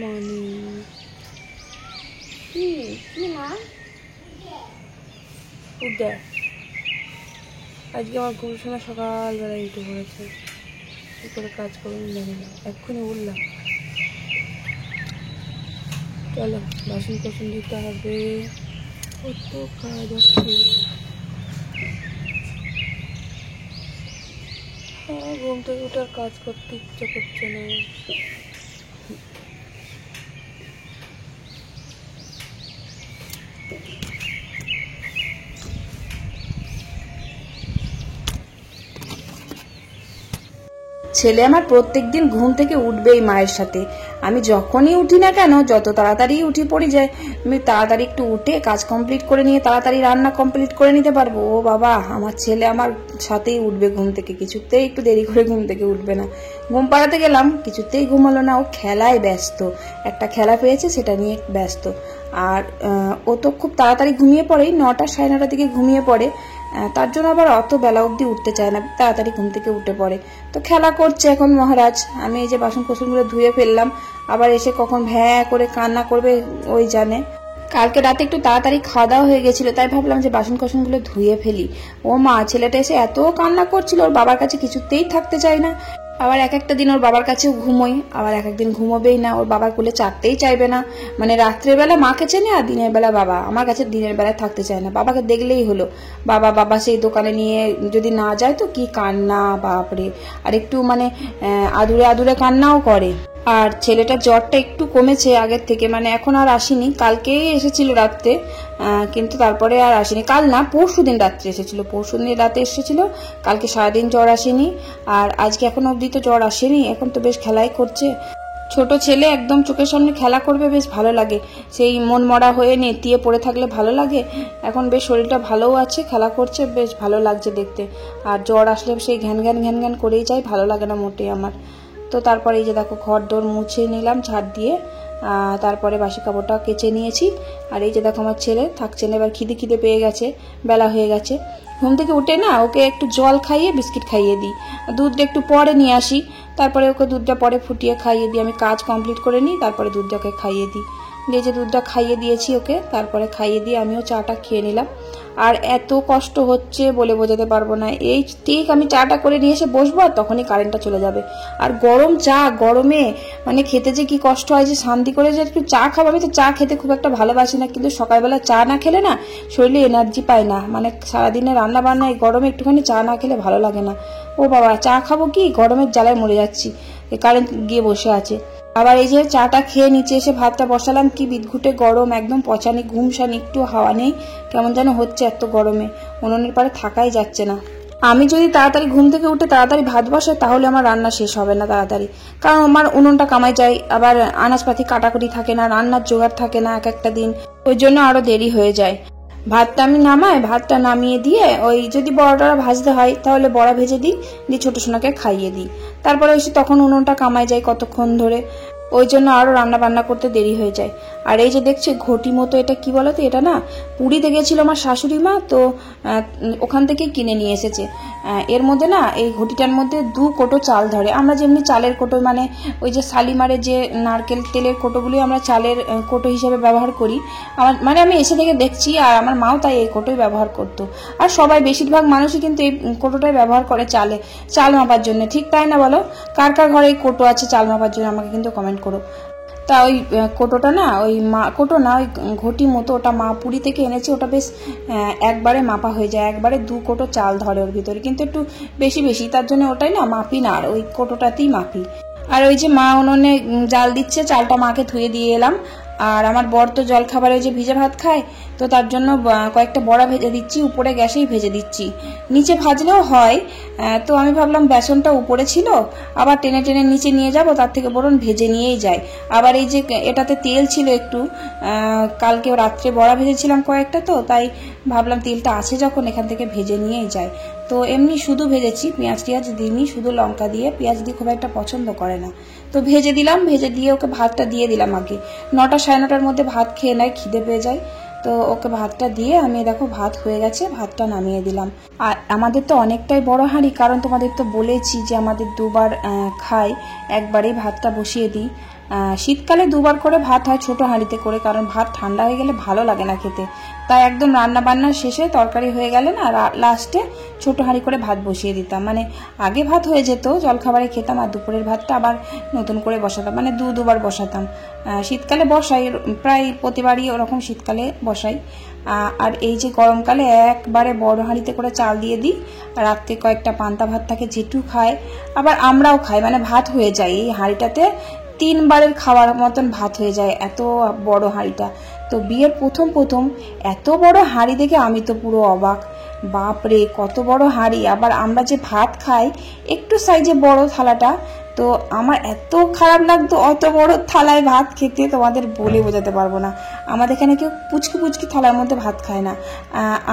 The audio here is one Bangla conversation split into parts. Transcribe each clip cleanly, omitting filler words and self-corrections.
মর্নিং। কি মা উঠে আজকে আমার গুরুসোনা সকালবেলায় উঠে পড়েছে। কি করে কাজ করুন জানি না, এক্ষুনি উঠলাম। চলো বাসন কোসন দিতে হবে, কত কাজ আছে। ঘুম থেকে উঠে আর কাজ করতে ইচ্ছা করছে না। ছেলে আমার প্রত্যেকদিন ঘুম থেকে উঠবেই মায়ের সাথে। আমি যখনই উঠি না কেন, যত তাড়াতাড়ি উঠি পড়ি যায়, আমি তাড়াতাড়ি একটু উঠে কাজ কমপ্লিট করে নিয়ে তাড়াতাড়ি রান্না কমপ্লিট করে নিতে পারবো। ও বাবা, আমার ছেলে আমার সাথেই উঠবে ঘুম থেকে, কিছুতেই একটু দেরি করে ঘুম থেকে উঠবে না। ঘুম পাড়াতে গেলাম, কিছুতেই ঘুমালো না, ও খেলায় ব্যস্ত, একটা খেলা পেয়েছে সেটা নিয়ে ব্যস্ত। আর ও তো খুব তাড়াতাড়ি ঘুমিয়ে পড়েই, 9টা সাড়ে 9টার দিকে ঘুমিয়ে পড়ে। তার জন্য আবার অত বেলা অবধি উঠতে চায় না, তাড়াতাড়ি ঘুম থেকে উঠে পড়ে। তো খেলা করছে এখন মহারাজ। আমি এই যে বাসন কোসনগুলো ধুয়ে ফেললাম, আবার এসে কখন ভ্যাঁ করে কান্না করবে ওই জানে। কালকে রাতে একটু তাড়াতাড়ি খাওয়া দাওয়া হয়ে গেছিল, তাই ভাবলাম যে বাসন কোসনগুলো ধুয়ে ফেলি। ও মা, ছেলেটা এসে এত কান্না করছিল, ওর বাবার কাছে কিছুতেই থাকতে চায় না। আবার এক একটা দিন ওর বাবার কাছেও ঘুমোই, আবার এক একদিন ঘুমোবেই না, ওর বাবার কোলে চাপতেই চাইবে না। মানে রাত্রেবেলা মাকে চেনে আর দিনের বেলা বাবা। আমার কাছে দিনের বেলায় থাকতে চায় না, বাবাকে দেখলেই হলো বাবা বাবা সেই দোকানে নিয়ে যদি না যায় তো কি কান্না, বাপরে। আর একটু মানে আদুরে আদুরে কান্নাও করে। আর ছেলেটার জ্বরটা একটু কমেছে আগের থেকে, মানে এখন আর আসেনি। কালকেই এসেছিল রাত্রে, কিন্তু তারপরে আর আসেনি। কাল না, পরশুদিন রাত্রে এসেছিল, পরশুদিন রাতে এসেছিল। কালকে সারাদিন জ্বর আসেনি, আর আজকে এখনো অবধি তো জ্বর আসেনি। এখন তো বেশ খেলাই করছে। ছোট ছেলে একদম চোখের সামনে খেলা করবে, বেশ ভালো লাগে। সেই মন মরা হয়ে নেতিয়ে পড়ে থাকলে ভালো লাগে। এখন বেশ শরীরটা ভালোও আছে, খেলা করছে, বেশ ভালো লাগছে দেখতে। আর জ্বর আসলে সেই ঘ্যান ঘ্যান ঘ্যান ঘ্যান করেই যায়, ভালো লাগে না মোটেই আমার। তো তারপরে এই যে দেখো ঘর দোর মুছে নিলাম ঝাড় দিয়ে, তারপরে বাসি কাপড়টা কেচে নিয়েছি। আর এই যে দেখো আমার ছেলে থাকছে না, এবার খিদে খিদে পেয়ে গেছে, বেলা হয়ে গেছে। ঘুম থেকে উঠে না ওকে একটু জল খাইয়ে বিস্কিট খাইয়ে দিই, দুধটা একটু পরে নিয়ে আসি, তারপরে ওকে দুধটা পরে ফুটিয়ে খাইয়ে দিই। আমি কাজ কমপ্লিট করে নিই, তারপরে দুধটা ওকে খাইয়ে দিই। দিয়ে যে দুধটা খাইয়ে দিয়েছি ওকে, তারপরে খাইয়ে দিয়ে আমিও চাটা খেয়ে নিলাম। আর এত কষ্ট হচ্ছে বলে বোঝাতে পারবো না। এই ঠিক আমি চাটা করে নিয়ে এসে বসবো, আর তখনই কারেন্টটা চলে যাবে। আর গরম চা, গরমে মানে খেতে যে কি কষ্ট হয়, যে শান্তি করে যে একটু চা খাবো। আমি তো চা খেতে খুব একটা ভালোবাসি না, কিন্তু সকালবেলা চা না খেলে না শরীরে এনার্জি পায় না। মানে সারাদিনে রান্না বান্না, এই গরমে একটুখানি চা না খেলে ভালো লাগে না। ও বাবা, চা খাবো কি, গরমের জ্বালায় মরে যাচ্ছি। কারেন্ট গিয়ে বসে আছে। আবার এই যে চাটা খেয়ে নিচে এসে ভাতটা বসালাম, কি বিদঘুটে গরম, একদম পচানি ঘুমসানি, একটু হাওয়া নেই, কেমন যেন হচ্ছে এত গরমে। উনুনের পারে থাকাই যাচ্ছে না। আমি যদি তাড়াতাড়ি ঘুম থেকে উঠে তাড়াতাড়ি ভাত বসাই, তাহলে আমার রান্না শেষ হবে না তাড়াতাড়ি, কারণ আমার উনুনটা কামাই যায়। আবার আনাজপাতি কাটাকুটি থাকে না, রান্নার জোগাড় থাকে না এক একটা দিন, ওই জন্য আরো দেরি হয়ে যায়। ভাতটা আমি নামাই, ভাতটা নামিয়ে দিয়ে ওই যদি বড়াটা ভাজতে হয় তাহলে বড়া ভেজে দিই, দিয়ে ছোট সোনাকে খাইয়ে দিই। তারপরে ওই তখন উনুনটা কামাই যায় কতক্ষণ ধরে, ওই জন্য আরো রান্না বান্না করতে দেরি হয়ে যায়। আর এই যে দেখছি ঘটি মতো, এটা কি বলতো, এটা না পুরীতে গেছিল আমার শাশুড়ি মা, তো ওখান থেকে কিনে নিয়ে এসেছে। এর মধ্যে না, এই ঘটিটার মধ্যে 2 কোটো চাল ধরে। আমরা যেমনি চালের কোটো, মানে ওই যে শালিমারের যে নারকেল তেলের কোটোগুলি আমরা চালের কোটো হিসেবে ব্যবহার করি, আমার মানে আমি এসে থেকে দেখছি, আর আমার মাও তাই এই কোটোই ব্যবহার করতো। আর সবাই বেশিরভাগ মানুষই কিন্তু এই কোটোটাই ব্যবহার করে চাল মাপার জন্য, ঠিক তাই না বলো? কার কার ঘরে এই কোটো আছে চাল মাপার জন্য, আমাকে কিন্তু কমেন্ট করো। তা ওই কোটোটা না, ওই কোটো না, ওই ঘটি মতো, ওটা মা পুরী থেকে এনেছে। ওটা বেশ একবারে মাপা হয়ে যায়, একবারে 2 কোটো চাল ধরে ওর ভিতরে, কিন্তু একটু বেশি বেশি, তার জন্য ওটাই না মাপি না, আর ওই কোটোটাতেই মাপি। আর ওই যে মা উনুনে জাল দিচ্ছে, চালটা মাকে ধুয়ে দিয়ে এলাম। আর আমার বর তো জল খাবারে যে ভিজে ভাত খায়, তো তার জন্য কয়েকটা বড়া ভেজে দিচ্ছি, উপরে গ্যাসেই ভেজে দিচ্ছি, নিচে ভাজলেও হয়। তো আমি ভাবলাম বেসনটা উপরে ছিল, আবার টেনে টেনে নিচে নিয়ে যাব, তার থেকে বরং ভেজে নিয়েই যাই। আবার এই যে এটাতে তেল ছিল একটু, কালকে রাত্রে বড়া ভেজেছিলাম কয়েকটা, তো তাই ভাবলাম তেলটা আছে যখন, এখান থেকে ভেজে নিয়েই যাই। তো এমনি শুধু ভেজেছি, পেঁয়াজ টিয়াজ দিইনি, শুধু লঙ্কা দিয়ে, পেঁয়াজ দিয়ে খুব একটা পছন্দ করে না। তো ভেজে দিলাম, ভেজে দিয়ে ওকে ভাতটা দিয়ে দিলাম আগে। 9টা সাড়ে 9টার মধ্যে ভাত খেয়ে নেয়, খিদে পেয়ে যায়। তো ওকে ভাতটা দিয়ে আমি দেখো ভাত হয়ে গেছে, ভাতটা নামিয়ে দিলাম। আর আমাদের তো অনেকটাই বড় হাঁড়ি, কারণ তোমাদের তো বলেছি যে আমাদের দুবার খাই, একবারেই ভাতটা বসিয়ে দিই। শীতকালে দুবার করে ভাত হয় ছোট হাঁড়িতে করে, কারণ ভাত ঠান্ডা হয়ে গেলে ভালো লাগে না খেতে। তাই একদম রান্না বান্না শেষে তরকারি হয়ে গেলে না লাস্টে ছোট হাঁড়ি করে ভাত বসিয়ে দিতাম। মানে আগে ভাত হয়ে যেত, জলখাবারে খেতাম, আর দুপুরের ভাতটা আবার নতুন করে বসাতাম, মানে দুবার বসাতাম। শীতকালে বসাই, প্রায় প্রতিবারই ওরকম শীতকালে বসাই। আর এই যে গরমকালে একবারে বড় হাঁড়িতে করে চাল দিয়ে দিই, রাত্রে কয়েকটা পান্তা ভাত থাকে, জেঠু খায়, আবার আমরাও খাই, মানে ভাত হয়ে যায় এই হাঁড়িটাতে, 3 বারের খাওয়ার মতন ভাত হয়ে যায়, এত বড় হাঁড়িটা। তো বিয়ের প্রথম এত বড় হাঁড়ি দেখে আমি তো পুরো অবাক, বাপরে কত বড় হাঁড়ি। আবার আমরা যে ভাত খাই একটু সাইজে বড় থালাটা, তো আমার এত খারাপ লাগতো অত বড় থালায় ভাত খেতে, তোমাদের বলে বোঝাতে পারবো না। আমাদের এখানে কেউ পুচকি থালার মধ্যে ভাত খায় না।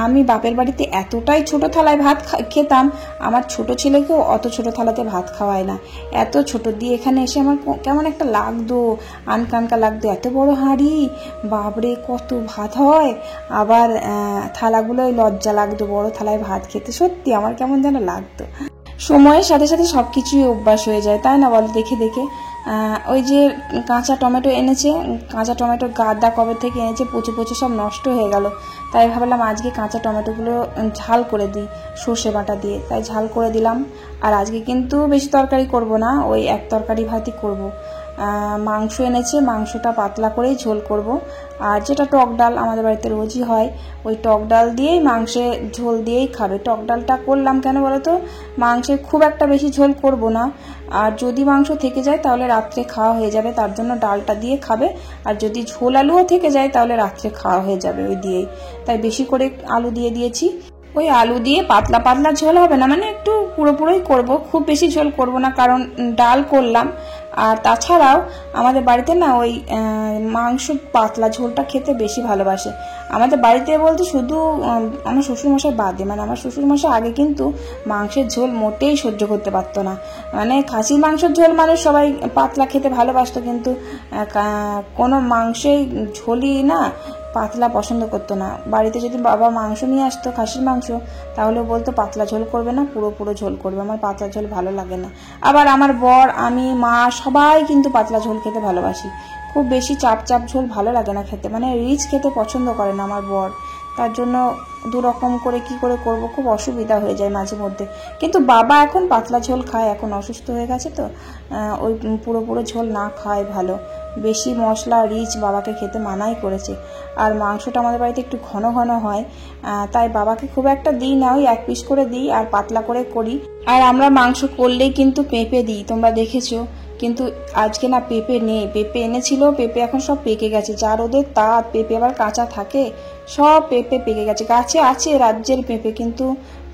আমি বাপের বাড়িতে এতটাই ছোট থালায় ভাত খেতাম, আমার ছোট ছেলেকেও অত ছোট থালাতে ভাত খাওয়ায় না, এত ছোট দিয়ে। এখানে এসে আমার কেমন একটা লাগতো, আনকানকা লাগতো, এত বড় হাঁড়ি, বাপরে কত ভাত হয়। আবার থালাগুলোই লজ্জা লাগতো বড় থালায় ভাত খেতে, সত্যি আমার কেমন যেন লাগতো। সময়ের সাথে সাথে সবকিছুই অভ্যাস হয়ে যায়, তাই না বলো? দেখে দেখে ওই যে কাঁচা টমেটো এনেছে, কাঁচা টমেটো গাদা কবে থেকে এনেছে, পচে সব নষ্ট হয়ে গেল। তাই ভাবলাম আজকে কাঁচা টমেটোগুলো ঝাল করে দিই সর্ষে বাটা দিয়ে, তাই ঝাল করে দিলাম। আর আজকে কিন্তু বেশি তরকারি করব না, ওই এক তরকারি ভাতই করব। মাংস এনেছে, মাংসটা পাতলা করেই ঝোল করব। আর যেটা টক ডাল আমাদের বাড়িতে রোজই হয়, ওই টক ডাল দিয়েই মাংসে ঝোল দিয়েই খাবে। টক ডালটা করলাম কেন বলো তো, মাংসে খুব একটা বেশি ঝোল করব না, আর যদি মাংস থেকে যায় তাহলে রাত্রে খাওয়া হয়ে যাবে, তার জন্য ডালটা দিয়ে খাবে। আর যদি ঝোল আলুও থেকে যায় তাহলে রাত্রে খাওয়া হয়ে যাবে ওই দিয়েই, তাই বেশি করে আলু দিয়ে দিয়েছি। ওই আলু দিয়ে পাতলা ঝোল হবে না, মানে একটু পুরোপুরোই করব, খুব বেশি ঝোল করব না, কারণ ডাল করলাম। আর তাছাড়াও আমাদের বাড়িতে না ওই মাংস পাতলা ঝোলটা খেতে বেশি ভালোবাসে। আমাদের বাড়িতে বলতে শুধু আমার শ্বশুরমশাই বাদে, মানে আমার শ্বশুরমশাই আগে কিন্তু মাংসের ঝোল মোটেই সহ্য করতে পারতো না। মানে খাসির মাংসের ঝোল মানুষ সবাই পাতলা খেতে ভালোবাসতো, কিন্তু কোনো মাংসেই ঝোলই না পাতলা পছন্দ করতো না। বাড়িতে যদি বাবা মাংস নিয়ে আসতো, খাসির মাংস, তাহলে বলতো পাতলা ঝোল করবে না, পুরো ঝোল করবে, আমার পাতলা ঝোল ভালো লাগে না। আবার আমার বর, আমি, মা সবাই কিন্তু পাতলা ঝোল খেতে ভালোবাসি, খুব বেশি চাপ ঝোল ভালো লাগে না খেতে, মানে রিচ খেতে পছন্দ করে না আমার বর। তার জন্য দুরকম করে কি করে করব, খুব অসুবিধা হয়ে যায় মাঝে মধ্যে। কিন্তু বাবা এখন পাতলা ঝোল খায়, এখন অসুস্থ হয়ে গেছে তো, ওই পুরো ঝোল না খায় ভালো, বেশি মশলা রিচ বাবাকে খেতে মানাই করেছে। আর মাংসটা আমাদের বাড়িতে একটু ঘন হয়, তাই বাবাকে খুব একটা দিই না, ওই 1 পিস করে দিই আর পাতলা করে করি। আর আমরা মাংস করলেই কিন্তু পেঁপে দিই, তোমরা দেখেছো। কিন্তু আজকে না পেঁপে নেই, পেঁপে এনেছিল, পেঁপে এখন সব পেকে গেছে, যার ওদের তার পেঁপে আবার কাঁচা থাকে, সব পেঁপে পেকে গেছে। গাছে আছে রাজ্যের পেঁপে, কিন্তু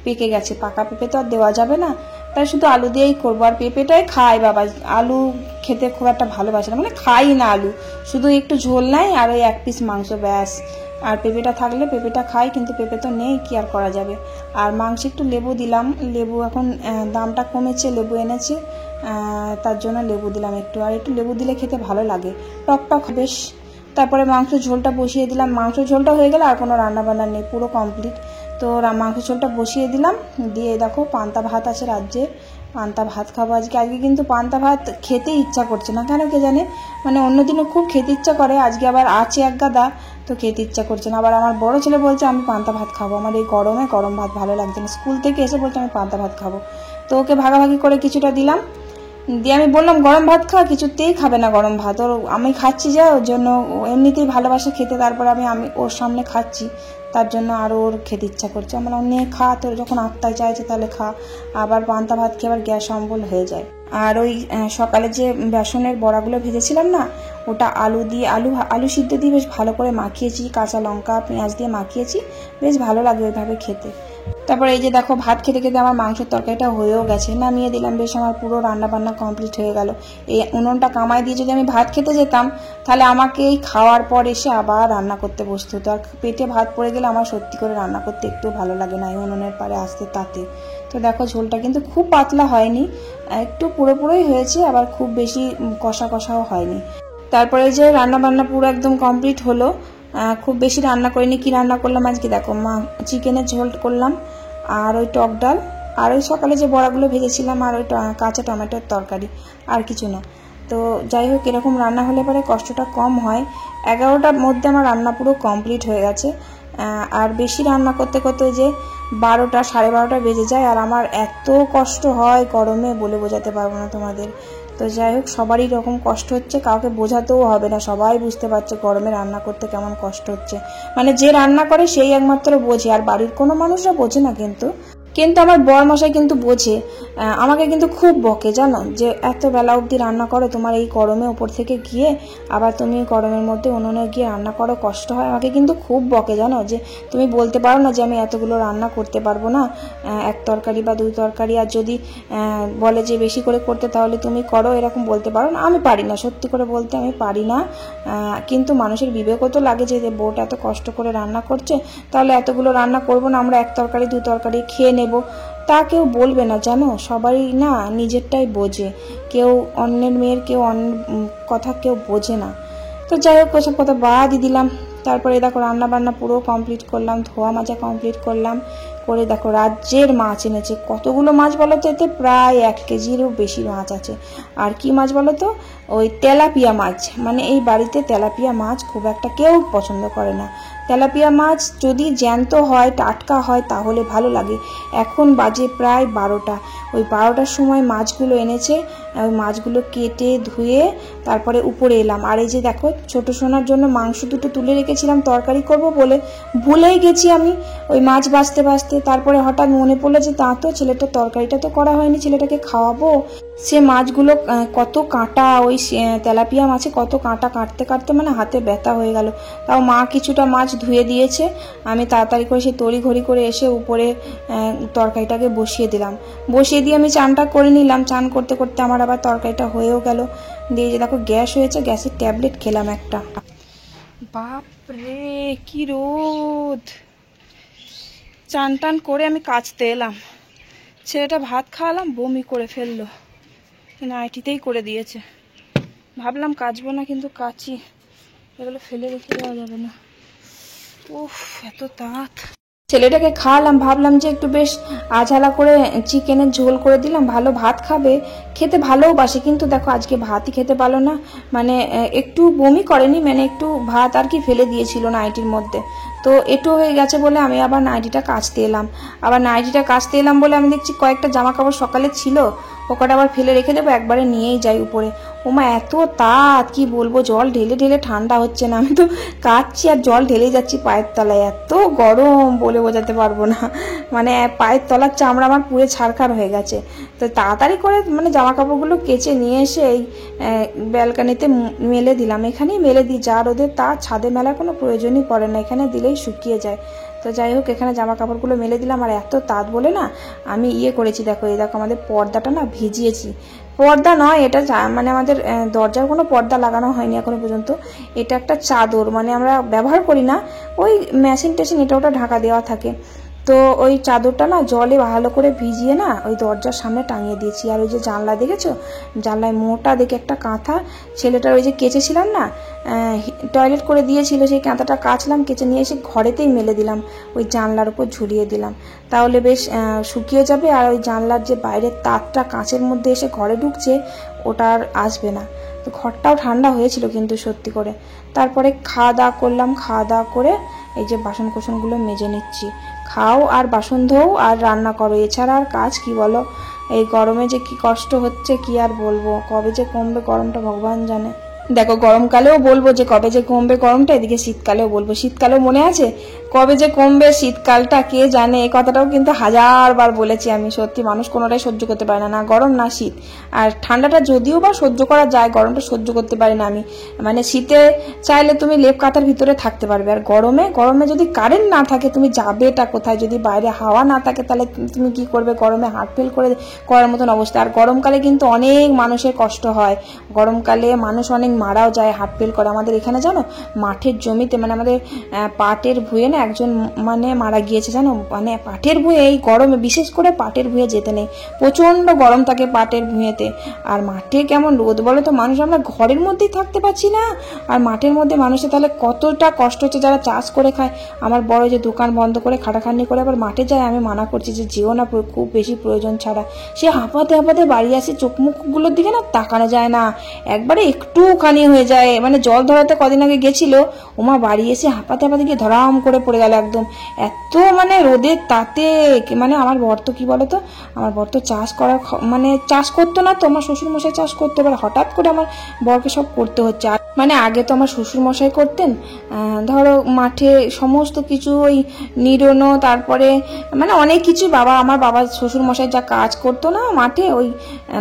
পেকে গেছে, পাকা পেঁপে তো আর দেওয়া যাবে না, তাই শুধু আলু দিয়েই করবো। আর পেঁপেটাই খায় বাবা, আলু খেতে খুব একটা ভালোবাসে না, মানে খাই না আলু, শুধু একটু ঝোল নেয় আর ওই 1 পিস মাংস, ব্যাস। আর পেঁপেটা থাকলে পেঁপেটা খাই, কিন্তু পেঁপে তো নেই, কি আর করা যাবে। আর মাংসে একটু লেবু দিলাম, লেবু এখন দামটা কমেছে, লেবু এনেছে, তার জন্য লেবু দিলাম একটু। আর একটু লেবু দিলে খেতে ভালো লাগে, টক বেশ। তারপরে মাংস ঝোলটা বসিয়ে দিলাম, মাংস ঝোলটা হয়ে গেলে আর কোনো রান্না বান্না নেই, পুরো কমপ্লিট। তো মাংস ঝোলটা বসিয়ে দিলাম, দিয়ে দেখো পান্তা ভাত আছে রাজ্যে, পান্তা ভাত খাবো আজকে। কিন্তু পান্তা ভাত খেতে ইচ্ছা করছে না, কেন কে জানে, মানে অন্যদিনও খুব খেতে ইচ্ছা করে, আজকে আবার আছে এক গাদা, তো খেতে ইচ্ছা করছে না। আবার আমার বড় ছেলে বলছে আমি পান্তা ভাত খাবো, আমার এই গরমে গরম ভাত ভালো লাগছে না, স্কুল থেকে এসে বলছে আমি পান্তা ভাত খাবো। তো ওকে ভাগাভাগি করে কিছুটা দিলাম, দিয়ে আমি বললাম গরম ভাত খা, কিছুতেই খাবে না গরম ভাত, ওর আমি খাচ্ছি যা, ওর জন্য এমনিতেই ভালোবাসে খেতে, তারপরে আমি ওর সামনে খাচ্ছি, তার জন্য আরও ওর খেতে ইচ্ছা করছে। আমরা নে খা, তোর যখন আত্মায় চাইছে তাহলে খা। আবার পান্তা ভাত খেয়ে আবার গ্যাস অম্বল হয়ে যায়। আর ওই সকালে যে বেসনের বড়াগুলো ভেজেছিলাম না, ওটা আলু সিদ্ধ দিয়ে বেশ ভালো করে মাখিয়েছি, কাঁচা লঙ্কা পেঁয়াজ দিয়ে মাখিয়েছি, বেশ ভালো লাগে ওইভাবে খেতে। তারপর এই যে দেখো ভাত খেতে খেতে আমার মাংসের তরকারিটা হয়েও গেছে, নামিয়ে দিলাম, বেশ আমার পুরো রান্না বান্না কমপ্লিট হয়ে গেল। এই উনুনটা কামাই দিয়ে যদি আমি ভাত খেতে যেতাম, তাহলে আমাকে এই খাওয়ার পর এসে আবার রান্না করতে বসতে হতো, আর পেটে ভাত পড়ে গেলে আমার সত্যি করে রান্না করতে একটু ভালো লাগে না এই উনুনের পাড়ে আসতে তাতে। তো দেখো ঝোলটা কিন্তু খুব পাতলা হয়নি, একটু পুরোপুরোই হয়েছে, আবার খুব বেশি কষাও হয়নি। তারপরে যে রান্না বান্না পুরো একদম কমপ্লিট হলো, খুব বেশি রান্না করিনি। কি রান্না করলাম আজকে দেখো, চিকেনের ঝোল করলাম, আর ওই টক ডাল, আর ওই সকালে যে বড়াগুলো ভেজেছিলাম, আর ওই কাঁচা টমেটোর তরকারি, আর কিছু না। তো যাই হোক, এরকম রান্না হলে পরে কষ্টটা কম হয়। 11টার মধ্যে আমার রান্না পুরো কমপ্লিট হয়ে গেছে। আর বেশি রান্না করতে করতে যে 12টা 12:30 বেজে যায়, আর আমার এত কষ্ট হয় গরমে বলে বোঝাতে পারবো না তোমাদের। তো যাই হোক, সবারই রকম কষ্ট হচ্ছে, কাউকে বোঝাতেও হবে না, সবাই বুঝতে পারছে গরমে রান্না করতে কেমন কষ্ট হচ্ছে। মানে যে রান্না করে সেই একমাত্র বোঝে, আর বাড়ির কোনো মানুষরা বোঝে না। কিন্তু আমার বর মশাই কিন্তু বোঝে, আমাকে কিন্তু খুব বকে, জানো, যে এত বেলা অবধি রান্না করো, তোমার এই গরমে ওপর থেকে গিয়ে আবার তুমি গরমের মধ্যে উনুনে গিয়ে রান্না করো, কষ্ট হয়। আমাকে কিন্তু খুব বকে, জানো, যে তুমি বলতে পারো না যে আমি এতগুলো রান্না করতে পারবো না, এক তরকারি বা দুই তরকারি, আর যদি বলে যে বেশি করে করতে তাহলে তুমি করো, এরকম বলতে পারো না। আমি পারি না, সত্যি করে বলতে আমি পারি না। কিন্তু মানুষের বিবেকও তো লাগে, যে বউটা এত কষ্ট করে রান্না করছে, তাহলে এতগুলো রান্না করবো না আমরা, এক তরকারি দুই তরকারি খেয়ে নেব, তা কেউ বলবে না, জানো। সবাই না নিজেরটাই বোঝে, কেউ অন্যের মেয়ের কেউ অন্যের কথা কেউ বোঝে না। তো যাই হোক, ওসব কথা বাদই দিলাম। তারপরে দেখো রান্না বান্না পুরো কমপ্লিট করলাম, ধোয়া মাজা কমপ্লিট করলাম করে, দেখো রাজ্যের মাছ এনেছে। কতগুলো মাছ বলো তো, এতে প্রায় 1 কেজিরও বেশি মাছ আছে। আর কি মাছ বলো তো, ওই তেলাপিয়া মাছ। মানে এই বাড়িতে তেলাপিয়া মাছ খুব একটা কেউ পছন্দ করে না। তেলাপিয়া মাছ যদি জ্যান্ত হয়, টাটকা হয়, তাহলে ভালো লাগে। এখন বাজে প্রায় 12টা। ওই 12টার সময় মাছগুলো এনেছে, ওই মাছগুলো কেটে ধুয়ে তারপরে উপরে এলাম। আর এই যে দেখো, ছোট সোনার জন্য মাংস দুটো তুলে রেখেছিলাম তরকারি করব বলে, ভুলেই গেছি আমি ওই মাছ বাছতে বাছতে। তারপরে হঠাৎ মনে পড়লো যে তা তো ছেলেটার তরকারিটা তো করা হয়নি, ছেলেটাকে খাওয়াবো। সে মাছগুলো কত কাঁটা, ওই তেলাপিয়া মাছে কত কাঁটা, কাটতে কাটতে মানে হাতে ব্যথা হয়ে গেল। তাও মা কিছুটা মাছ ধুয়ে দিয়েছে, আমি তাড়াতাড়ি করে সে তড়িঘড়ি করে এসে উপরে তরকারিটাকে বসিয়ে দিলাম। বসিয়ে দিয়ে আমি চানটা করে নিলাম। চান করতে করতে আমার আবার তরকারিটা হয়েও গেল। দিয়ে যে দেখো গ্যাস হয়েছে, গ্যাসের ট্যাবলেট খেলাম একটা। বাপরে কি রোদ! চান টান করে আমি কাচতে এলাম, ছেলেটা ভাত খাওয়ালাম, বমি করে ফেললো, নাইটিতেই করে দিয়েছে। ভাবলাম কাচবো না, কিন্তু কাচি, এগুলো ফেলে রেখে দেওয়া যাবে না। উফ, এত তাঁত। ছেলেটাকে খাওয়ালাম, ভাবলাম যে একটু বেশ আঝালা করে চিকেনের ঝোল করে দিলাম, ভালো ভাত খাবে, খেতে ভালোবাসে। কিন্তু দেখো আজকে ভাতই খেতে পারলো না, মানে একটু বমি করেনি, মানে একটু ভাত আর কি ফেলে দিয়েছিল নাইটির মধ্যে। তো একটু হয়ে গেছে বলে আমি আবার নাইটিটা কাচতে এলাম। বলে আমি দেখছি কয়েকটা জামা কাপড় সকালে ছিল, ওটা আবার ফেলে রেখে দেবো, একবারে নিয়েই যাই উপরে। ওমা এত তাঁত, কি বলবো, জল ঢেলে ঢেলে ঠান্ডা হচ্ছে না। আমি তো কাচ্ছি আর জল ঢেলে যাচ্ছি পায়ের তলায়, এত গরম বলে বোঝাতে পারবো না। মানে পায়ের তলার চামড়া আমার পুরো ছারখার হয়ে গেছে। তো তাড়াতাড়ি করে মানে জামা কাপড়গুলো কেচে নিয়ে এসে এই ব্যালকানিতে মেলে দিলাম। এখানেই মেলে দিই, যা রোদের তা, ছাদে মেলার কোনো প্রয়োজনই পড়ে না, এখানে দিলেই শুকিয়ে যায়। তো যাই হোক, এখানে জামা কাপড়গুলো মেলে দিলাম। আর এত তাঁত বলে না আমি করেছি, দেখো এই দেখো আমাদের পর্দাটা না ভিজিয়েছি। পর্দা নয় এটা, মানে আমাদের দরজার কোনো পর্দা লাগানো হয়নি এখনো পর্যন্ত। এটা একটা চাদর, মানে আমরা ব্যবহার করি না, ওই মেশিন টেশিন এটা ওটা ঢাকা দেওয়া থাকে। তো ওই চাদরটা না জলে ভালো করে ভিজিয়ে না ওই দরজার সামনে টাঙিয়ে দিয়েছি। আর ওই যে জানলা দেখেছো, জানলায় মোটা দেখে একটা কাঁথা, ছেলেটার ওই যে কেচেছিলাম না, টয়লেট করে দিয়েছিল, সেই কাঁথাটা কাচলাম, কেচে নিয়ে এসে ঘরেতেই মেলে দিলাম, ওই জানলার উপর ঝুলিয়ে দিলাম। তাহলে বেশ শুকিয়ে যাবে। আর ওই জানলার যে বাইরের তাপটা কাঁচের মধ্যে এসে ঘরে ঢুকছে, ওটা আর আসবে না। তো ঘরটাও ঠান্ডা হয়েছিল কিন্তু সত্যি করে। তারপরে খাওয়া দাওয়া করলাম, খাওয়া দাওয়া করে এই যে বাসন কোসনগুলো মেজে নিচ্ছি। খাও আর বাসন ধোও আর রান্না করো, এছাড়া আর কাজ কি বলো। এই গরমে যে কি কষ্ট হচ্ছে কি আর বলবো, কবে যে কমবে গরমটা ভগবান জানে। দেখো গরমকালেও বলবো যে কবে যে কমবে গরমটা, এদিকে শীতকালেও বলবো। শীতকালেও মনে আছে কবে যে কমবে শীতকালটা, কে জানে। এই কথাটাও কিন্তু 1000বার বলেছি আমি। সত্যি মানুষ কোনোটাই সহ্য করতে পারে না, না গরম না শীত। আর ঠান্ডাটা যদিও বা সহ্য করা যায়, গরমটা সহ্য করতে পারি না আমি। মানে শীতে চাইলে তুমি লেপ কাঁথার ভিতরে থাকতে পারবে, আর গরমে যদি কারেন্ট না থাকে তুমি যাবেটা কোথায়? যদি বাইরে হাওয়া না থাকে তাহলে তুমি কি করবে? গরমে হার্ট ফেল করার মতন অবস্থা। আর গরমকালে কিন্তু অনেক মানুষের কষ্ট হয়, গরমকালে মানুষ অনেক মারাও যায়, হার্ট ফেল করে। আমাদের এখানে জানো মাঠের জমিতে মানে আমাদের পাটের ভুঁয়ে না একজন মানে মারা গিয়েছে জানো। মানে পাটের ভুঁয়ে এই গরমে, বিশেষ করে পাটের ভুঁয়ে যেতে নেই, প্রচণ্ড গরম থাকে পাটের ভুঁয়েতে। আর মাঠে কেমন রোদ বলো তো, মানুষ আমরা ঘরের মধ্যেই থাকতে পারছি না, আর মাঠের মধ্যে মানুষের তাহলে কতটা কষ্ট হচ্ছে যারা চাষ করে খায়। আমার বড় যে দোকান বন্ধ করে খাটাখাটনি করে আবার মাঠে যায়, আমি মানা করছি যে যেও না, খুব বেশি প্রয়োজন ছাড়া। সে হাঁপাতে হাঁপাতে বাড়ি আসে, চোখ মুখগুলোর দিকে না তাকানো যায় না, একবারে একটুখানি হয়ে যায়। মানে জল ধরাতে কদিন আগে গেছিল, ওমা বাড়ি এসে হাঁপাতে হাঁপাতে গিয়ে ধরাম করে পড়ে গেল একদম। এত মানে রোদের তাতে মানে আমার বর তো কি বলতো, আমার বর তো চাষ করার মানে চাষ করতো না তো, আমার শ্বশুরমশাই চাষ করতো, এবার হঠাৎ করে আমার বরকে সব করতে হচ্ছে। মানে আগে তো আমার শ্বশুরমশাই করতেন, ধরো মাঠে সমস্ত কিছু ওই নিড়ানো, তারপরে মানে অনেক কিছু আমার বাবা শ্বশুরমশাই যা কাজ করতো না মাঠে, ওই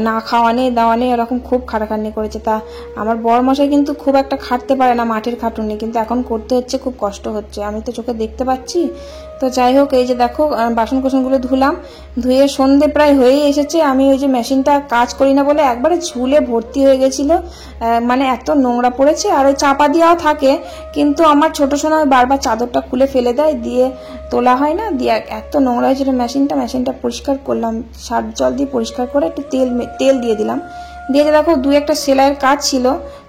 না খাওয়ানে দাওয়ানে এরকম খুব খাটাখাটনি করেছে। তা আমার বর মশাই কিন্তু খুব একটা খাটতে পারে না মাঠের খাটুনি, কিন্তু এখন করতে হচ্ছে, খুব কষ্ট হচ্ছে, আমি তো চোখে দেখতে পাচ্ছি। তো যাই হোক, এই যে দেখো বাসন কোসনগুলো ধুলাম, ধুয়ে সন্ধে প্রায় হয়েই এসেছে। আমি ওই যে মেশিনটা কাজ করি না বলে একবারে ঝুলে ভর্তি হয়ে গেছিল, মানে এত নোংরা পড়েছে। আর ওই চাপা দেওয়াও থাকে, কিন্তু আমার ছোট সোনা বারবার চাদরটা খুলে ফেলে দেয়, দিয়ে তোলা হয় না, দিয়ে এত নোংরা হয়েছিল মেশিনটা পরিষ্কার করলাম, সার্ফ জল দিয়ে পরিষ্কার করে একটু তেল দিয়ে দিলাম। দিয়ে দেখো 2-1টা সেলাইয়ের কাজ ছিল,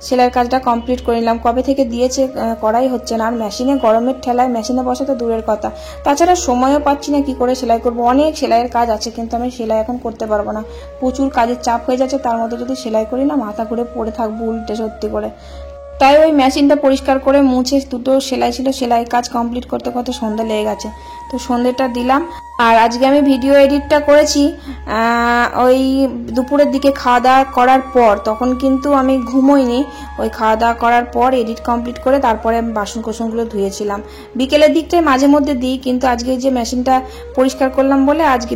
সেলাইয়ের কাজটা কমপ্লিট করে নিলাম। কবে থেকে দিয়েছে করাই হচ্ছে না, আর মেশিনে গরমের ঠেলায় মেশিনে বসা তো দূরের কথা, তাছাড়া সময়ও পাচ্ছি না কি করে সেলাই করবো। অনেক সেলাইয়ের কাজ আছে, কিন্তু আমি সেলাই এখন করতে পারবো না, প্রচুর কাজের চাপ হয়ে যাচ্ছে। তার মধ্যে যদি সেলাই করি না, মাথা ঘুরে পড়ে থাকবো উল্টে সত্যি করে। তাই ওই মেশিনটা পরিষ্কার করে মুছে, 2টো সেলাই ছিল, সেলাই কাজ কমপ্লিট করতে করতে সন্ধ্যা লেগে গেছে। তো সন্ধ্যেটা দিলাম। আর আজকে আমি ভিডিও এডিটটা করেছি ওই দুপুরের দিকে খাওয়া দাওয়া করার পর, তখন কিন্তু আমি ঘুমোইনি, ওই খাওয়া দাওয়া করার পর এডিট কমপ্লিট করে তারপরে আমি বাসন কোসনগুলো ধুয়েছিলাম। বিকেলের দিকটাই মাঝে মধ্যে দিই, কিন্তু আজকে যে মেশিনটা পরিষ্কার করলাম বলে আজকে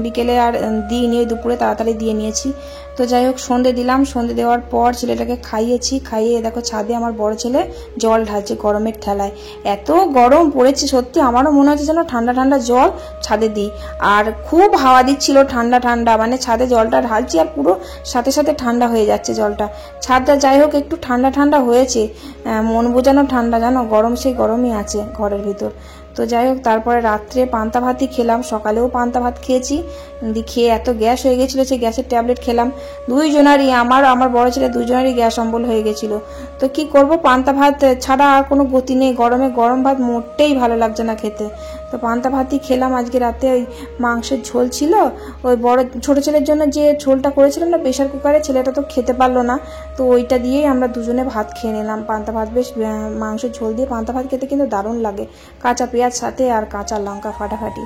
বিকেলে আর দিইনি, ওই দুপুরে তাড়াতাড়ি দিয়ে নিয়েছি। তো যাই হোক, সন্ধে দিলাম, সন্ধে দেওয়ার পর ছেলেটাকে খাইয়ে দেখো ছাদে আমার বড় ছেলে জল ঢালছে গরমের ঠেলায়। এত গরম পড়েছে সত্যি, আমারও মনে হচ্ছে যেন ঠান্ডা ঠান্ডা জল ছাদে দিই। আর খুব হাওয়া দিচ্ছিল ঠান্ডা ঠান্ডা, মানে ছাদে জলটা ঢালছি আর পুরো সাথে সাথে ঠান্ডা হয়ে যাচ্ছে জলটা। ছাদটা যাই হোক একটু ঠান্ডা ঠান্ডা হয়েছে, মন বোঝানো ঠান্ডা, জানো গরম সেই গরমই আছে ঘরের ভিতর। তো যাই হোক, তারপরে রাত্রে পান্তা ভাতই খেলাম, সকালেও পান্তা ভাত খেয়েছি, খেয়ে এত গ্যাস হয়ে গেছিলো, সেই গ্যাসের ট্যাবলেট খেলাম। দুইজনারই, আমার বড় ছেলে দুইজনারই গ্যাস অম্বল হয়ে গেছিলো। তো কি করব, পান্তা ভাত ছাড়া আর কোনো গতি নেই, গরমে গরম ভাত মোটেই ভালো লাগছে না খেতে। তো পান্তা ভাতই খেলাম আজকে রাতে। ওই মাংসের ঝোল ছিল, ওই ছোট ছেলের জন্য যে ঝোলটা করেছিলাম না প্রেশার কুকারে, ছেলেটা তো খেতে পারলো না, তো ওইটা দিয়েই আমরা দুজনে ভাত খেয়ে নিলাম। পান্তা ভাত বেশ, মাংসের ঝোল দিয়ে পান্তা ভাত খেতে কিন্তু দারুণ লাগে, কাঁচা পেঁয়াজ সাথে আর কাঁচা লঙ্কা ফাটাফাটি।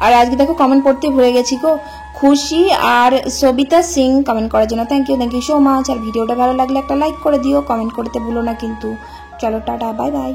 আর আজকে দেখো কমেন্ট পড়তে ভুলে গেছি গো, খুশি আর সবিতা সিং কমেন্ট করার জন্য থ্যাংক ইউ সো মাচ। আর ভিডিওটা ভালো লাগলে একটা লাইক করে দিও, কমেন্ট করতে ভুলো না কিন্তু। চলো টাটা, বাই বাই।